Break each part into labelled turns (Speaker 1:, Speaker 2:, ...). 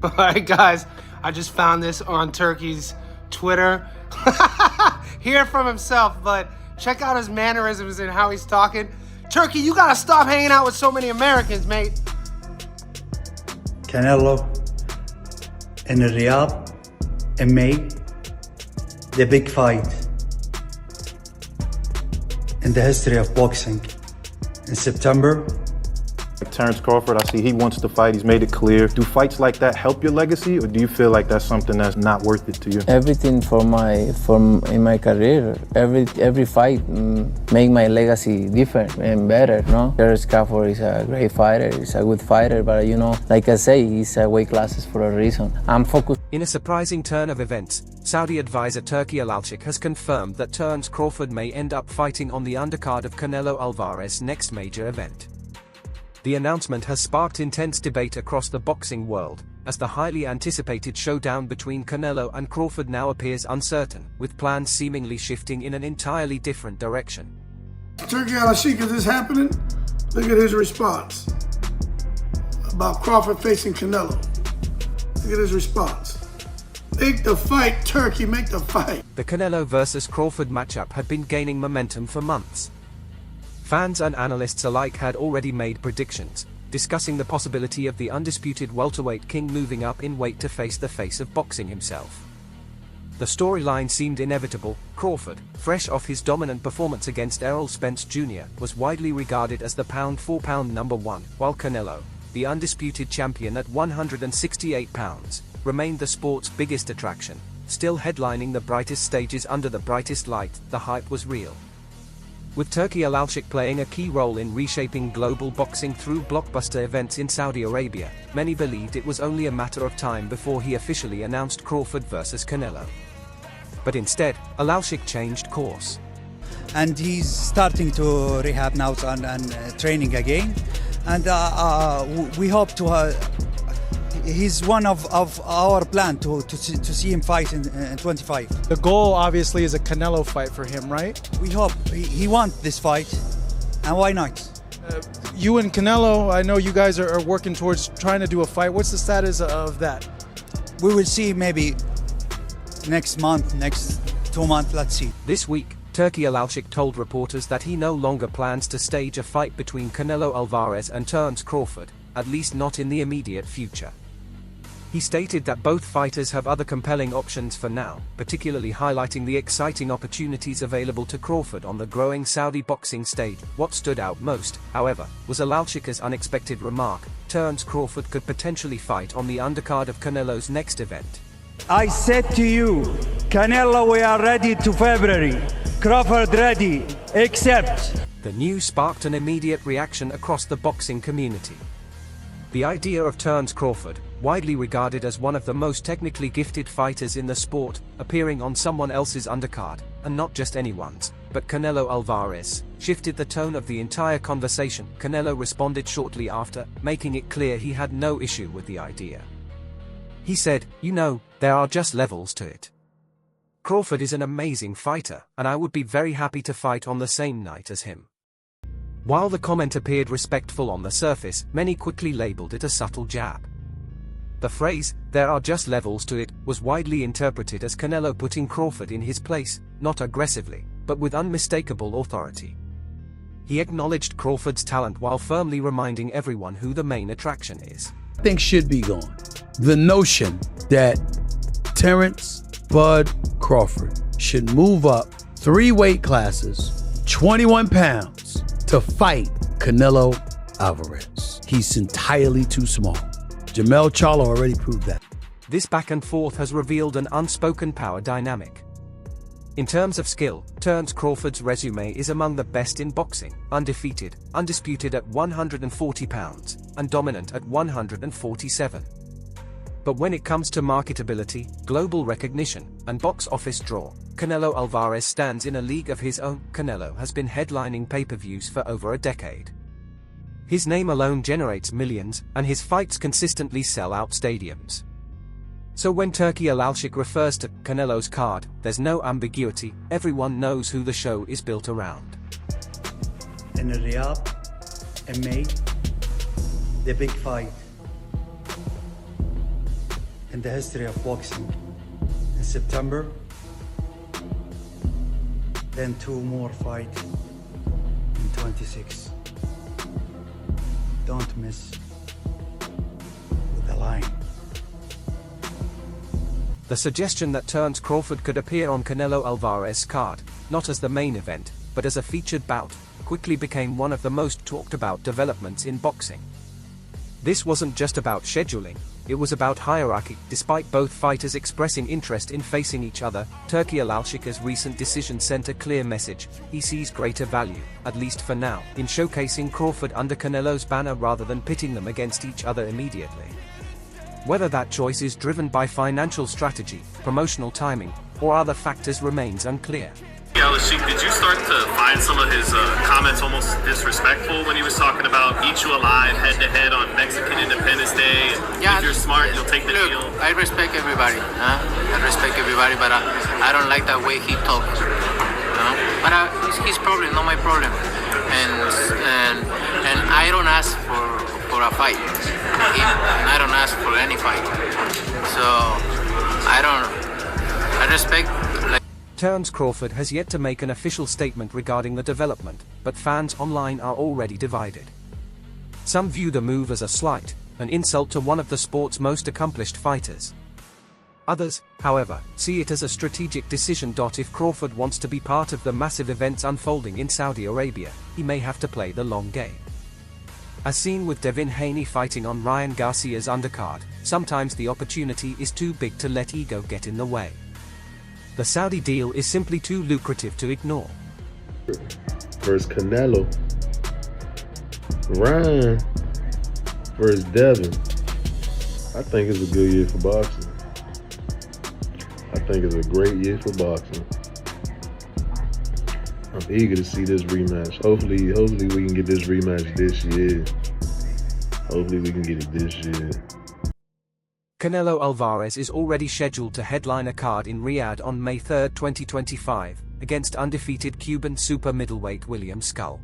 Speaker 1: Alright guys, I just found this on Turkey's Twitter. Hear it from himself, but check out his mannerisms and how he's talking. Turkey, you gotta stop hanging out with so many Americans, mate.
Speaker 2: Canelo in Riyadh in May, the big fight in the history of boxing. In September,
Speaker 3: Terence Crawford, I see he wants to fight. He's made it clear. Do fights like that help your legacy, or do you feel like that's something that's not worth it to you?
Speaker 4: Everything in my career, every fight make my legacy different and better. No, Terence Crawford is a great fighter. He's a good fighter, but like I say, he's weight classes for a reason. I'm focused.
Speaker 5: In a surprising turn of events, Saudi advisor Turki Alalchik has confirmed that Terence Crawford may end up fighting on the undercard of Canelo Álvarez' next major event. The announcement has sparked intense debate across the boxing world, as the highly anticipated showdown between Canelo and Crawford now appears uncertain, with plans seemingly shifting in an entirely different direction.
Speaker 6: Turki Alalchik, is this happening? Look at his response about Crawford facing Canelo. Look at his response. Make the fight, Turkey, make the fight.
Speaker 5: The Canelo vs Crawford matchup had been gaining momentum for months. Fans and analysts alike had already made predictions, discussing the possibility of the undisputed welterweight king moving up in weight to face the face of boxing himself. The storyline seemed inevitable. Crawford, fresh off his dominant performance against Errol Spence Jr., was widely regarded as the pound-for-pound number one, while Canelo, the undisputed champion at 168 pounds, remained the sport's biggest attraction. Still headlining the brightest stages under the brightest light, the hype was real. With Turki Alalchik playing a key role in reshaping global boxing through blockbuster events in Saudi Arabia, many believed it was only a matter of time before he officially announced Crawford vs Canelo. But instead, Alalchik changed course.
Speaker 2: and he's starting to rehab now and training again, and we hope to. He's one of our plan to see him fight in 25.
Speaker 7: The goal obviously is a Canelo fight for him, right?
Speaker 2: We hope he wants this fight, and why not?
Speaker 7: You and Canelo, I know you guys are working towards trying to do a fight. What's the status of that?
Speaker 2: We will see maybe next month, next 2 months, let's see.
Speaker 5: This week, Turki Alalchik told reporters that he no longer plans to stage a fight between Canelo Álvarez and Terence Crawford, at least not in the immediate future. He stated that both fighters have other compelling options for now, particularly highlighting the exciting opportunities available to Crawford on the growing Saudi boxing stage. What stood out most, however, was Alalchik's unexpected remark: Terence Crawford could potentially fight on the undercard of Canelo's next event.
Speaker 8: I said to you, Canelo, we are ready to February. Crawford ready, except...
Speaker 5: The news sparked an immediate reaction across the boxing community. The idea of Terence Crawford, widely regarded as one of the most technically gifted fighters in the sport, appearing on someone else's undercard, and not just anyone's, but Canelo Álvarez, shifted the tone of the entire conversation. Canelo responded shortly after, making it clear he had no issue with the idea. He said, "You know, there are just levels to it. Crawford is an amazing fighter, and I would be very happy to fight on the same night as him." While the comment appeared respectful on the surface, many quickly labeled it a subtle jab. The phrase, "there are just levels to it," was widely interpreted as Canelo putting Crawford in his place, not aggressively, but with unmistakable authority. He acknowledged Crawford's talent while firmly reminding everyone who the main attraction is.
Speaker 9: I think should be gone. The notion that Terence Bud Crawford should move up 3 weight classes, 21 pounds, to fight Canelo Álvarez. He's entirely too small. Jamel Charlo already proved that.
Speaker 5: This back and forth has revealed an unspoken power dynamic. In terms of skill, Terence Crawford's resume is among the best in boxing: undefeated, undisputed at 140 pounds, and dominant at 147. But when it comes to marketability, global recognition, and box office draw, Canelo Álvarez stands in a league of his own. Canelo has been headlining pay-per-views for over a decade. His name alone generates millions, and his fights consistently sell out stadiums. So when Turki Alalchik refers to Canelo's card, there's no ambiguity. Everyone knows who the show is built around.
Speaker 2: In Riyadh, in May, the big fight. in the history of boxing in September. Then 2 more fights in 26. Don't miss with the line.
Speaker 5: The suggestion that Terence Crawford could appear on Canelo Álvarez's card, not as the main event, but as a featured bout, quickly became one of the most talked about developments in boxing. This wasn't just about scheduling, it was about hierarchy. Despite both fighters expressing interest in facing each other, Turki Alalshik's recent decision sent a clear message. He sees greater value, at least for now, in showcasing Crawford under Canelo's banner rather than pitting them against each other immediately. Whether that choice is driven by financial strategy, promotional timing, or other factors remains unclear.
Speaker 10: Alashik, did you start to find some of his comments almost disrespectful when he was talking about eat you alive head-to-head on Mexican Independence Day?
Speaker 11: Yeah,
Speaker 10: if you're smart, you'll take the deal.
Speaker 11: I respect everybody. I respect everybody, but I don't like that way he talks. But it's his problem, not my problem. And I don't ask for a fight. And I don't ask for any fight. So I respect.
Speaker 5: Terence Crawford has yet to make an official statement regarding the development, but fans online are already divided. Some view the move as a slight, an insult to one of the sport's most accomplished fighters. Others, however, see it as a strategic decision. If Crawford wants to be part of the massive events unfolding in Saudi Arabia, he may have to play the long game. As seen with Devin Haney fighting on Ryan Garcia's undercard, sometimes the opportunity is too big to let ego get in the way. The Saudi deal is simply too lucrative to ignore.
Speaker 12: Versus Canelo. Ryan versus Devin. I think it's a good year for boxing. I think it's a great year for boxing. I'm eager to see this rematch. Hopefully we can get this rematch this year. Hopefully we can get it this year.
Speaker 5: Canelo Álvarez is already scheduled to headline a card in Riyadh on May 3, 2025, against undefeated Cuban super middleweight William Skull.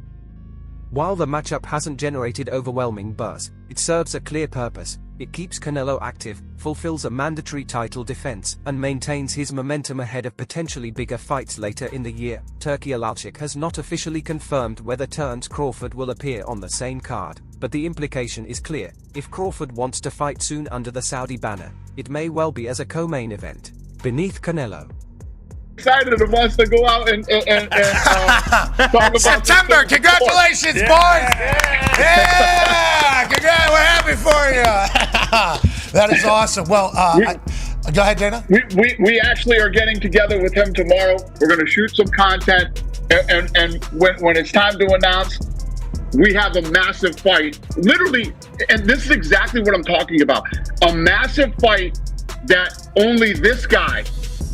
Speaker 5: While the matchup hasn't generated overwhelming buzz, it serves a clear purpose. It keeps Canelo active, fulfills a mandatory title defense, and maintains his momentum ahead of potentially bigger fights later in the year. Turki Alalshik has not officially confirmed whether Terence Crawford will appear on the same card, but the implication is clear. If Crawford wants to fight soon under the Saudi banner, it may well be as a co-main event, beneath Canelo.
Speaker 13: Excited and wants to go out and talk about
Speaker 14: September. Congratulations, boys! Yeah! Congrats! We're happy for you. That is awesome. Well, go ahead, Dana.
Speaker 13: We actually are getting together with him tomorrow. We're going to shoot some content, and when it's time to announce, we have a massive fight. Literally, and this is exactly what I'm talking about. A massive fight that only this guy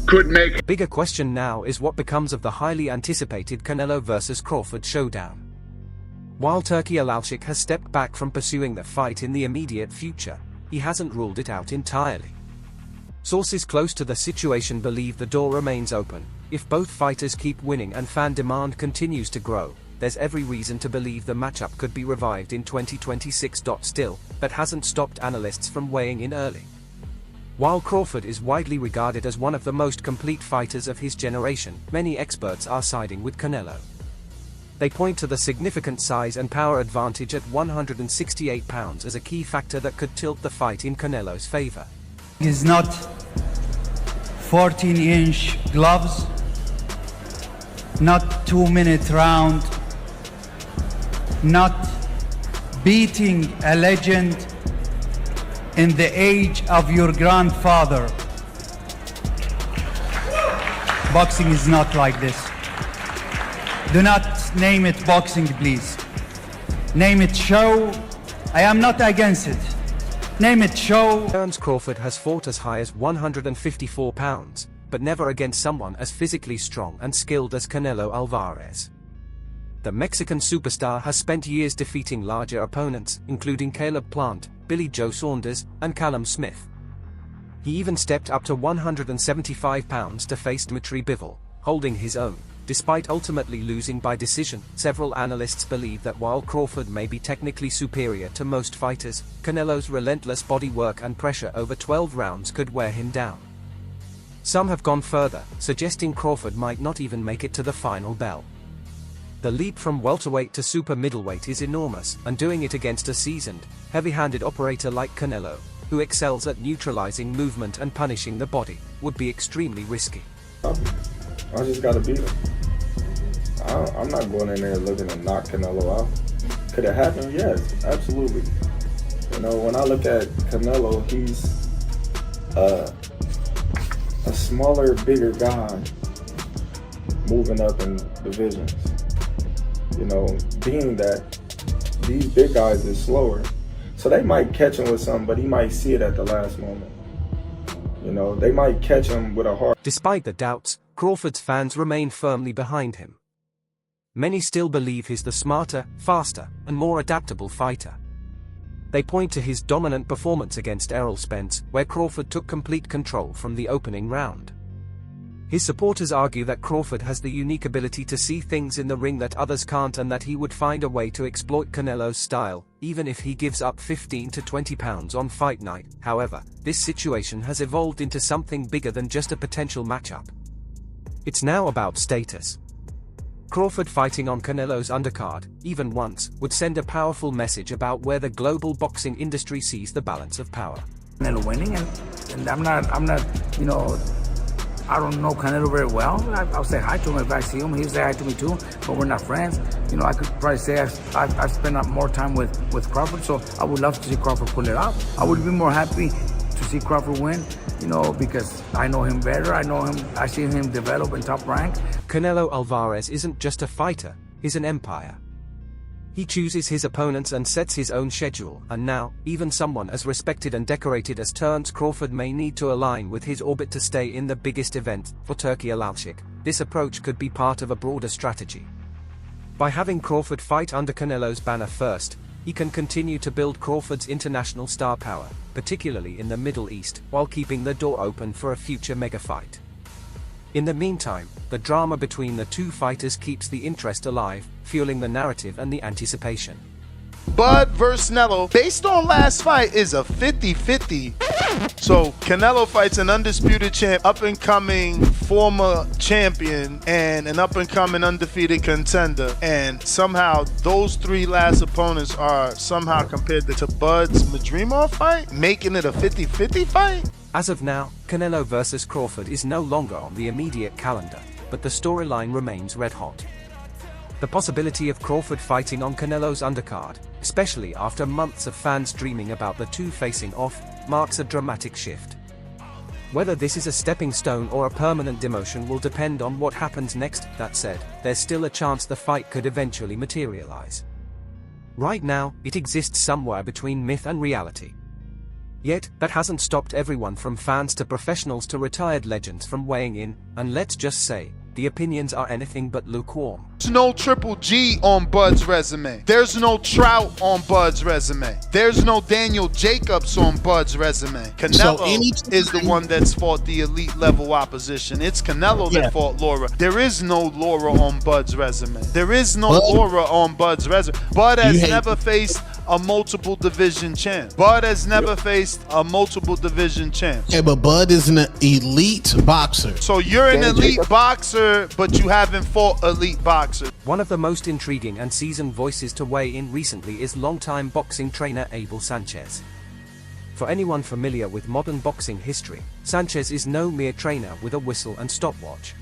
Speaker 13: could make.
Speaker 5: Bigger question now is what becomes of the highly anticipated Canelo versus Crawford showdown. While Turki Alalshik has stepped back from pursuing the fight in the immediate future, he hasn't ruled it out entirely. Sources close to the situation believe the door remains open. If both fighters keep winning and fan demand continues to grow, there's every reason to believe the matchup could be revived in 2026. Still, that hasn't stopped analysts from weighing in early. While Crawford is widely regarded as one of the most complete fighters of his generation, many experts are siding with Canelo. They point to the significant size and power advantage at 168 pounds as a key factor that could tilt the fight in Canelo's favor.
Speaker 2: It's not 14-inch gloves, not 2-minute round, not beating a legend in the age of your grandfather. Boxing is not like this. Do not name it boxing, please. Name it show. I am not against it. Name it show.
Speaker 5: Terence Crawford has fought as high as 154 pounds, but never against someone as physically strong and skilled as Canelo Álvarez. The Mexican superstar has spent years defeating larger opponents, including Caleb Plant, Billy Joe Saunders, and Callum Smith. He even stepped up to 175 pounds to face Dmitry Bivol, holding his own. Despite ultimately losing by decision, several analysts believe that while Crawford may be technically superior to most fighters, Canelo's relentless body work and pressure over 12 rounds could wear him down. Some have gone further, suggesting Crawford might not even make it to the final bell. The leap from welterweight to super middleweight is enormous, and doing it against a seasoned, heavy-handed operator like Canelo, who excels at neutralizing movement and punishing the body, would be extremely risky.
Speaker 15: I just gotta beat him. I'm not going in there looking to knock Canelo out. Could it happen? Yes, absolutely. You know, when I look at Canelo, he's a smaller, bigger guy moving up in divisions. You know, being that these big guys is slower, so they might catch him with something, but he might see it at the last moment. You know, they might catch him with a heart.
Speaker 5: Despite the doubts, Crawford's fans remain firmly behind him. Many still believe he's the smarter, faster, and more adaptable fighter. They point to his dominant performance against Errol Spence, where Crawford took complete control from the opening round. His supporters argue that Crawford has the unique ability to see things in the ring that others can't, and that he would find a way to exploit Canelo's style, even if he gives up 15 to 20 pounds on fight night. However, this situation has evolved into something bigger than just a potential matchup. It's now about status. Crawford fighting on Canelo's undercard, even once, would send a powerful message about where the global boxing industry sees the balance of power.
Speaker 16: Canelo winning, and I'm not, you know, I don't know Canelo very well. I'll say hi to him if I see him. He'll say hi to me too, but we're not friends. You know, I could probably say I've spent more time with Crawford, so I would love to see Crawford pull it off. I would be more happy to see Crawford win, you know, because I know him better. I see him develop in top rank.
Speaker 5: Canelo Álvarez isn't just a fighter, he's an empire. He chooses his opponents and sets his own schedule, and now, even someone as respected and decorated as Terence Crawford may need to align with his orbit to stay in the biggest event. For Turki Alalshik, this approach could be part of a broader strategy. By having Crawford fight under Canelo's banner first, he can continue to build Crawford's international star power, particularly in the Middle East, while keeping the door open for a future mega fight. In the meantime, the drama between the two fighters keeps the interest alive, fueling the narrative and the anticipation.
Speaker 17: Bud versus Canelo, based on last fight, is a 50-50. So Canelo fights an undisputed champ, up-and-coming former champion, and an up-and-coming undefeated contender. And somehow those three last opponents are somehow compared to Bud's Madrimov fight, making it a 50-50 fight?
Speaker 5: As of now, Canelo versus Crawford is no longer on the immediate calendar, but the storyline remains red hot. The possibility of Crawford fighting on Canelo's undercard, especially after months of fans dreaming about the two facing off, marks a dramatic shift. Whether this is a stepping stone or a permanent demotion will depend on what happens next. That said, there's still a chance the fight could eventually materialize. Right now, it exists somewhere between myth and reality. Yet, that hasn't stopped everyone from fans to professionals to retired legends from weighing in, and let's just say, the opinions are anything but lukewarm.
Speaker 17: There's no Triple G on Bud's resume. There's no Trout on Bud's resume. There's no Daniel Jacobs on Bud's resume. Canelo is the one that's fought the elite level opposition. It's Canelo that fought Laura. There is no Laura on Bud's resume. There is no Laura on Bud's resume. Bud has never faced a multiple division champ. Bud has never faced a multiple division champ.
Speaker 18: Yeah, but Bud is an elite boxer.
Speaker 17: So you're an elite boxer, but you haven't fought elite boxers.
Speaker 5: One of the most intriguing and seasoned voices to weigh in recently is longtime boxing trainer Abel Sanchez. For anyone familiar with modern boxing history, Sanchez is no mere trainer with a whistle and stopwatch.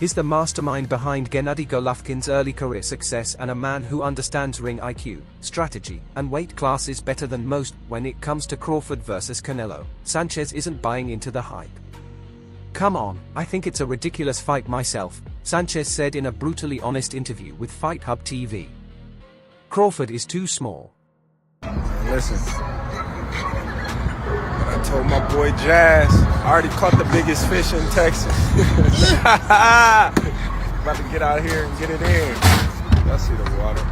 Speaker 5: He's the mastermind behind Gennady Golovkin's early career success and a man who understands ring IQ, strategy, and weight classes better than most. When it comes to Crawford versus Canelo, Sanchez isn't buying into the hype. "Come on, I think it's a ridiculous fight myself," Sanchez said in a brutally honest interview with Fight Hub TV. "Crawford is too small."
Speaker 19: Listen, I told my boy Jazz, I already caught the biggest fish in Texas. About to get out here and get it in. Y'all see the water.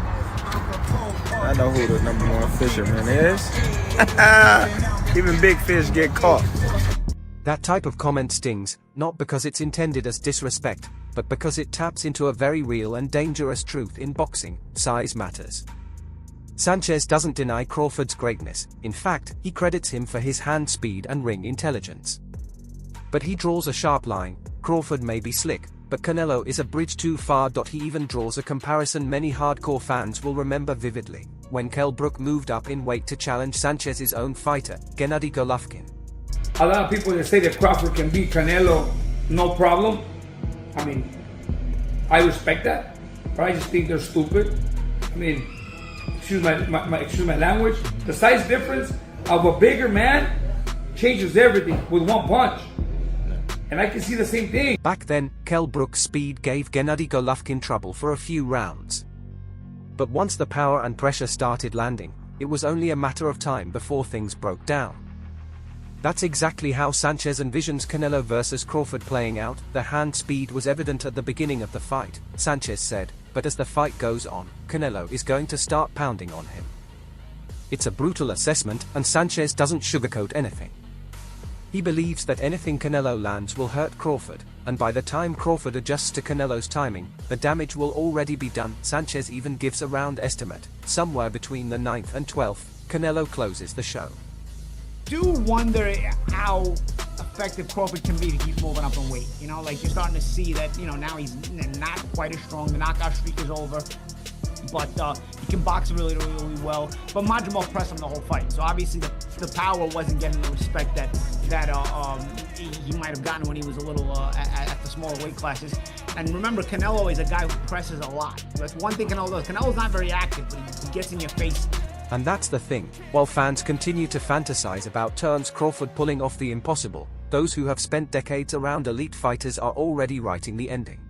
Speaker 19: I know who the #1 fisherman is. Even big fish get caught.
Speaker 5: That type of comment stings, not because it's intended as disrespect, but because it taps into a very real and dangerous truth in boxing: size matters. Sanchez doesn't deny Crawford's greatness. In fact, he credits him for his hand speed and ring intelligence. But he draws a sharp line. Crawford may be slick, but Canelo is a bridge too far. He even draws a comparison many hardcore fans will remember vividly: when Kell Brook moved up in weight to challenge Sanchez's own fighter, Gennady Golovkin.
Speaker 16: A lot of people that say that Crawford can beat Canelo, no problem. I mean, I respect that, but I just think they're stupid. I mean, excuse my language. The size difference of a bigger man changes everything with one punch. And I can see the same thing.
Speaker 5: Back then, Kell Brook's speed gave Gennady Golovkin trouble for a few rounds. But once the power and pressure started landing, it was only a matter of time before things broke down. That's exactly how Sanchez envisions Canelo versus Crawford playing out. The hand speed was evident at the beginning of the fight, Sanchez said, but as the fight goes on, Canelo is going to start pounding on him. It's a brutal assessment, and Sanchez doesn't sugarcoat anything. He believes that anything Canelo lands will hurt Crawford, and by the time Crawford adjusts to Canelo's timing, the damage will already be done. Sanchez even gives a round estimate: somewhere between the 9th and 12th, Canelo closes the show.
Speaker 20: Do wonder how effective Crawford can be to keep moving up in weight. You know, like you're starting to see that, you know, now he's not quite as strong. The knockout streak is over. But he can box really, really well. But Madrimov pressed him the whole fight. So obviously the power wasn't getting the respect that he might have gotten when he was a little at the smaller weight classes. And remember, Canelo is a guy who presses a lot. That's one thing Canelo does. Canelo's not very active, but he gets in your face.
Speaker 5: And that's the thing. While fans continue to fantasize about Terence Crawford pulling off the impossible, those who have spent decades around elite fighters are already writing the ending.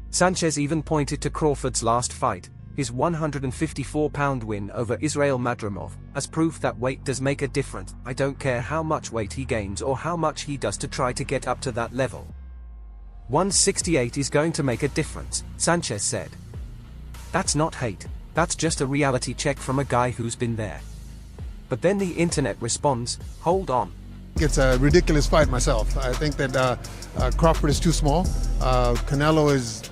Speaker 5: Sanchez even pointed to Crawford's last fight, his 154-pound win over Israel Madrimov, as proof that weight does make a difference. I don't care how much weight he gains or how much he does to try to get up to that level. 168 is going to make a difference, Sanchez said. That's not hate. That's just a reality check from a guy who's been there. But then the internet responds, hold on.
Speaker 21: It's a ridiculous fight myself. I think that Crawford is too small. Canelo is,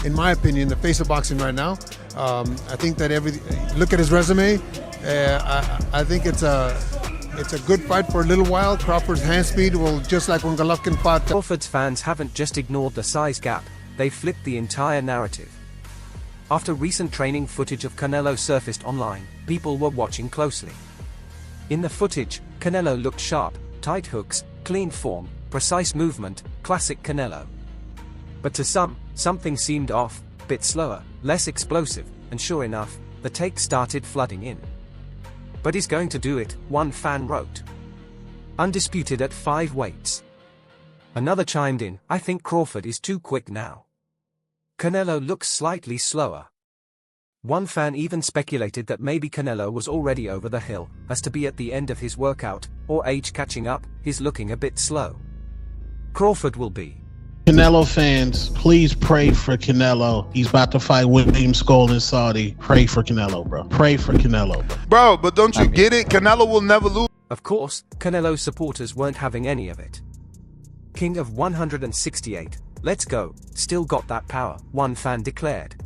Speaker 21: in my opinion, the face of boxing right now. I think that look at his resume. I think it's a good fight for a little while. Crawford's hand speed will, just like when Golovkin fought.
Speaker 5: Crawford's fans haven't just ignored the size gap, they flipped the entire narrative. After recent training footage of Canelo surfaced online, people were watching closely. In the footage, Canelo looked sharp, tight hooks, clean form, precise movement, classic Canelo. But to some, something seemed off, bit slower, less explosive, and sure enough, the takes started flooding in. But he's going to do it, one fan wrote. Undisputed at 5 weights. Another chimed in, I think Crawford is too quick now. Canelo looks slightly slower. One fan even speculated that maybe Canelo was already over the hill, as to be at the end of his workout, or age catching up, he's looking a bit slow. Crawford will be.
Speaker 18: Canelo fans, please pray for Canelo. He's about to fight William Skull in Saudi. Pray for Canelo, bro. Pray for Canelo, bro.
Speaker 17: Bro, but don't you get it? Canelo will never lose.
Speaker 5: Of course, Canelo's supporters weren't having any of it. King of 168, let's go, still got that power, one fan declared.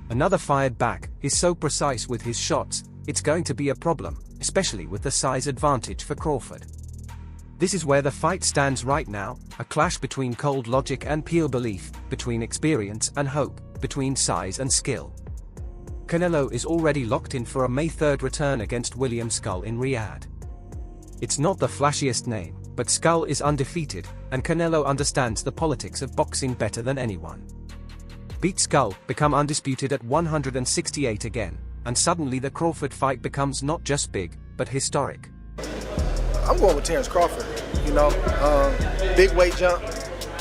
Speaker 5: Another fired back, he's so precise with his shots, it's going to be a problem, especially with the size advantage for Crawford. This is where the fight stands right now, a clash between cold logic and pure belief, between experience and hope, between size and skill. Canelo is already locked in for a May 3rd return against William Skull in Riyadh. It's not the flashiest name, but Skull is undefeated, and Canelo understands the politics of boxing better than anyone. Beat Skull, become undisputed at 168 again, and suddenly the Crawford fight becomes not just big, but historic.
Speaker 22: I'm going with Terence Crawford, you know, big weight jump,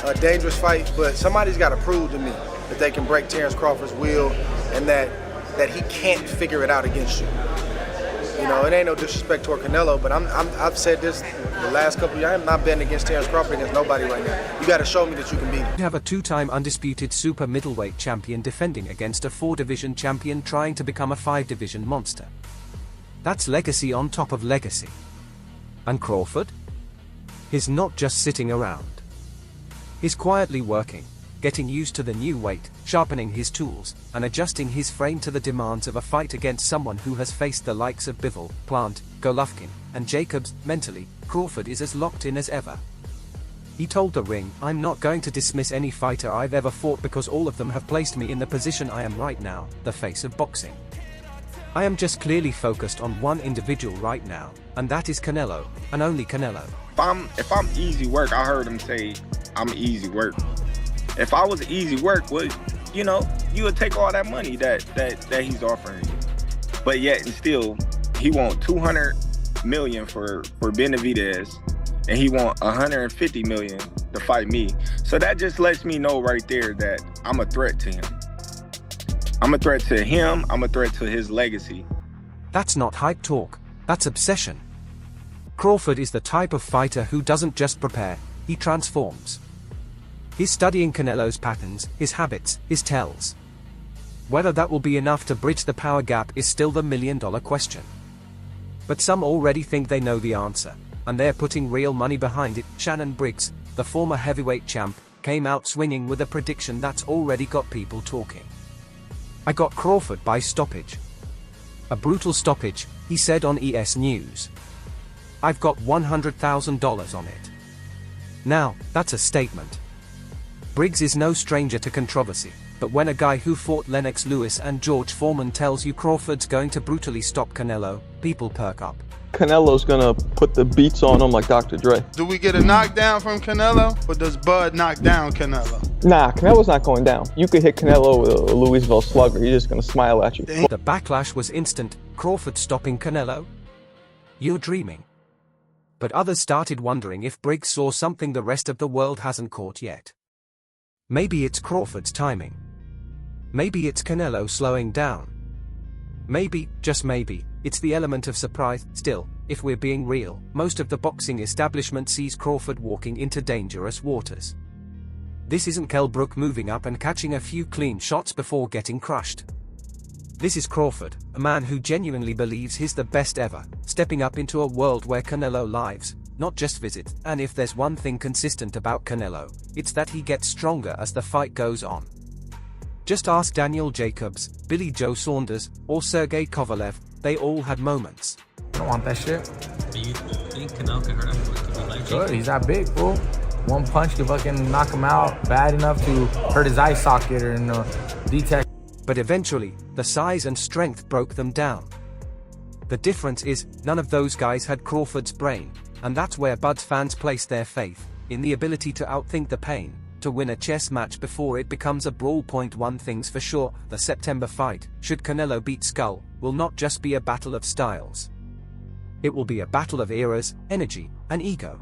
Speaker 22: a dangerous fight, but somebody's got to prove to me that they can break Terence Crawford's will and that he can't figure it out against you. You know, it ain't no disrespect toward Canelo, but I've said this the last couple of years, I'm not betting against Terence Crawford against nobody right now. You got to show me that you can beat him.
Speaker 5: You have a 2-time undisputed super middleweight champion defending against a 4-division champion trying to become a 5-division monster. That's legacy on top of legacy. And Crawford? He's not just sitting around. He's quietly working, getting used to the new weight, sharpening his tools, and adjusting his frame to the demands of a fight against someone who has faced the likes of Bivol, Plant, Golovkin, and Jacobs. Mentally, Crawford is as locked in as ever. He told The Ring, "I'm not going to dismiss any fighter I've ever fought because all of them have placed me in the position I am right now, the face of boxing. I am just clearly focused on one individual right now, and that is Canelo, and only Canelo."
Speaker 1: If I'm easy work, I heard him say I'm easy work. If I was easy work, well, you know, you would take all that money that he's offering you. But yet and still, he want $200 million for Benavidez, and he want $150 million to fight me. So that just lets me know right there that I'm a threat to him. I'm a threat to him. I'm a threat to his legacy.
Speaker 5: That's not hype talk. That's obsession. Crawford is the type of fighter who doesn't just prepare, he transforms. He's studying Canelo's patterns, his habits, his tells. Whether that will be enough to bridge the power gap is still the million-dollar question. But some already think they know the answer, and they're putting real money behind it. Shannon Briggs, the former heavyweight champ, came out swinging with a prediction that's already got people talking. "I got Crawford by stoppage. A brutal stoppage," he said on ES News. "I've got $100,000 on it." Now, that's a statement. Briggs is no stranger to controversy, but when a guy who fought Lennox Lewis and George Foreman tells you Crawford's going to brutally stop Canelo, people perk up.
Speaker 3: Canelo's gonna put the beats on him like Dr. Dre.
Speaker 17: Do we get a knockdown from Canelo, or does Bud knock down Canelo?
Speaker 3: Nah, Canelo's not going down. You could hit Canelo with a Louisville slugger. He's just gonna smile at you.
Speaker 5: The backlash was instant. Crawford stopping Canelo? You're dreaming. But others started wondering if Briggs saw something the rest of the world hasn't caught yet. Maybe it's Crawford's timing. Maybe it's Canelo slowing down. Maybe, just maybe, it's the element of surprise. Still, if we're being real, most of the boxing establishment sees Crawford walking into dangerous waters. This isn't Kell Brook moving up and catching a few clean shots before getting crushed. This is Crawford, a man who genuinely believes he's the best ever, stepping up into a world where Canelo lives, not just visits. And if there's one thing consistent about Canelo, it's that he gets stronger as the fight goes on. Just ask Daniel Jacobs, Billy Joe Saunders, or Sergey Kovalev, they all had moments.
Speaker 16: I don't want that shit.
Speaker 23: Do you think Canelo can hurt him? Could be life-changing?
Speaker 16: Good, he's that big, fool. One punch could fucking knock him out bad enough to hurt his eye socket or detect.
Speaker 5: But eventually, the size and strength broke them down. The difference is, none of those guys had Crawford's brain, and that's where Bud's fans place their faith, in the ability to outthink the pain, to win a chess match before it becomes a brawl. One thing's for sure, the September fight, should Canelo beat Skull, will not just be a battle of styles. It will be a battle of eras, energy, and ego.